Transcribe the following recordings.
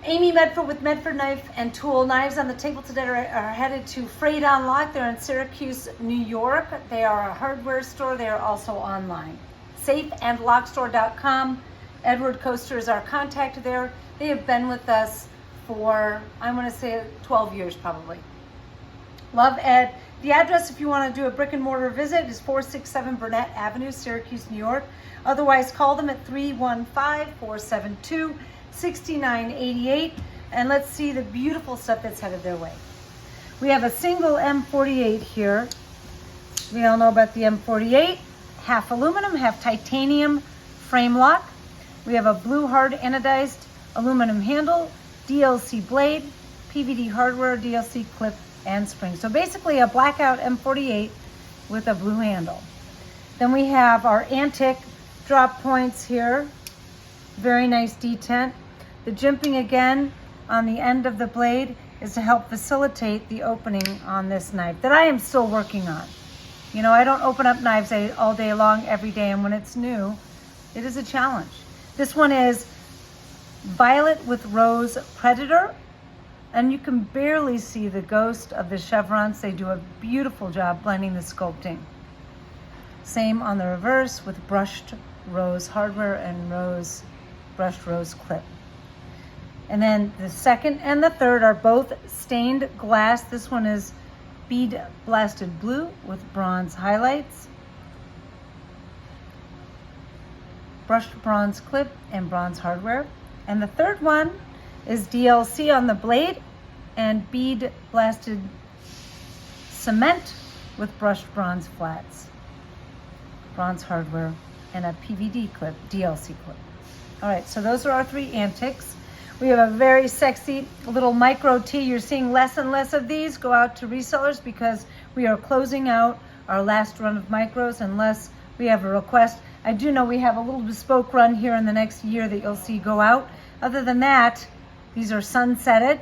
Amy Medford with Medford Knife and Tool. Knives on the table today are headed to Fradon Lock. They're in Syracuse, New York. They are a hardware store. They are also online. Safeandlockstore.com. Edward Coaster is our contact there. They have been with us for, I want to say, 12 years probably. Love Ed. The address, if you want to do a brick and mortar visit, is 467 Burnet Avenue, Syracuse, New York. Otherwise, call them at 315-472-6988. And let's see the beautiful stuff that's headed their way. We have a single M48 here. We all know about the M48. Half aluminum, half titanium frame lock. We have a blue hard anodized aluminum handle, DLC blade, PVD hardware, DLC clip, and spring. So basically a blackout M48 with a blue handle. Then we have our antique drop points here. Very nice detent. The jimping again on the end of the blade is to help facilitate the opening on this knife that I am still working on. You know, I don't open up knives all day long, every day, and when it's new, it is a challenge. This one is Violet with Rose Predator, and you can barely see the ghost of the chevrons. They do a beautiful job blending the sculpting. Same on the reverse with brushed rose hardware and brushed rose clip. And then the second and the third are both stained glass. This one is bead blasted blue with bronze highlights, brushed bronze clip, and bronze hardware. And the third one is DLC on the blade and bead blasted cement with brushed bronze flats, bronze hardware, and a PVD clip, DLC clip. All right, so those are our three antiques. We have a very sexy little micro T. You're seeing less and less of these go out to resellers because we are closing out our last run of micros unless we have a request. I do know we have a little bespoke run here in the next year that you'll see go out. Other than that, these are sunsetted.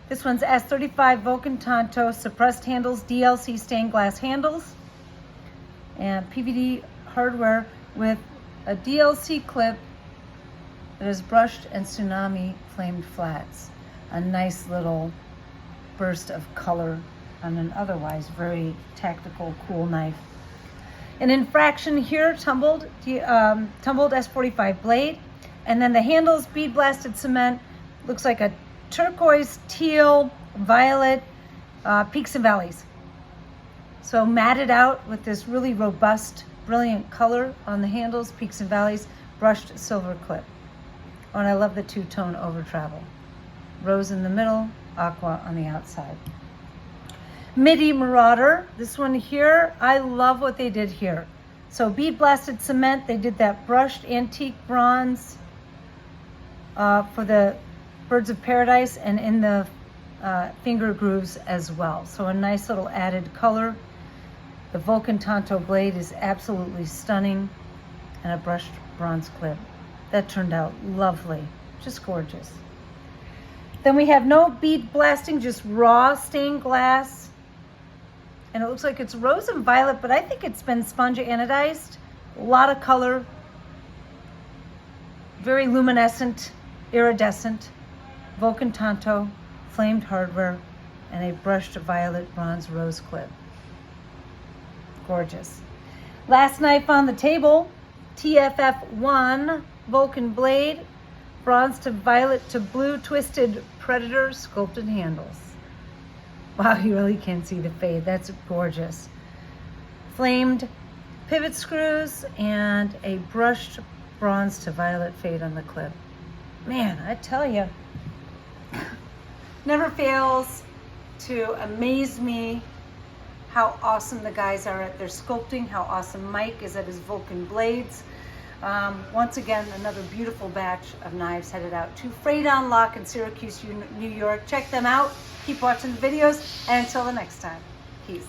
This one's S35 Vulcan Tonto suppressed handles, DLC stained glass handles, and PVD hardware with a DLC clip that is brushed and tsunami flamed flats. A nice little burst of color on an otherwise very tactical, cool knife. An infraction here, tumbled S45 blade. And then the handles, bead blasted cement, looks like a turquoise, teal, violet, peaks and valleys. So matted out with this really robust, brilliant color on the handles, peaks and valleys, brushed silver clip. Oh, and I love the two-tone over travel. Rose in the middle, aqua on the outside. Midi Marauder, this one here, I love what they did here. So bead blasted cement, they did that brushed antique bronze for the Birds of Paradise and in the finger grooves as well. So a nice little added color. The Vulcan Tonto blade is absolutely stunning, and a brushed bronze clip. That turned out lovely, just gorgeous. Then we have no bead blasting, just raw stained glass. And it looks like it's rose and violet, but I think it's been sponge anodized. A lot of color, very luminescent, iridescent, Vulcan Tonto, flamed hardware, and a brushed violet bronze rose clip. Gorgeous. Last knife on the table, TFF1 Vulcan blade, bronze to violet to blue twisted Predator sculpted handles. Wow, you really can see the fade. That's gorgeous. Flamed pivot screws and a brushed bronze to violet fade on the clip. Man, I tell you, never fails to amaze me how awesome the guys are at their sculpting, how awesome Mike is at his Vulcan blades. Once again, another beautiful batch of knives headed out to Fradon Lock in Syracuse, New York. Check them out. Keep watching the videos, and until the next time, peace.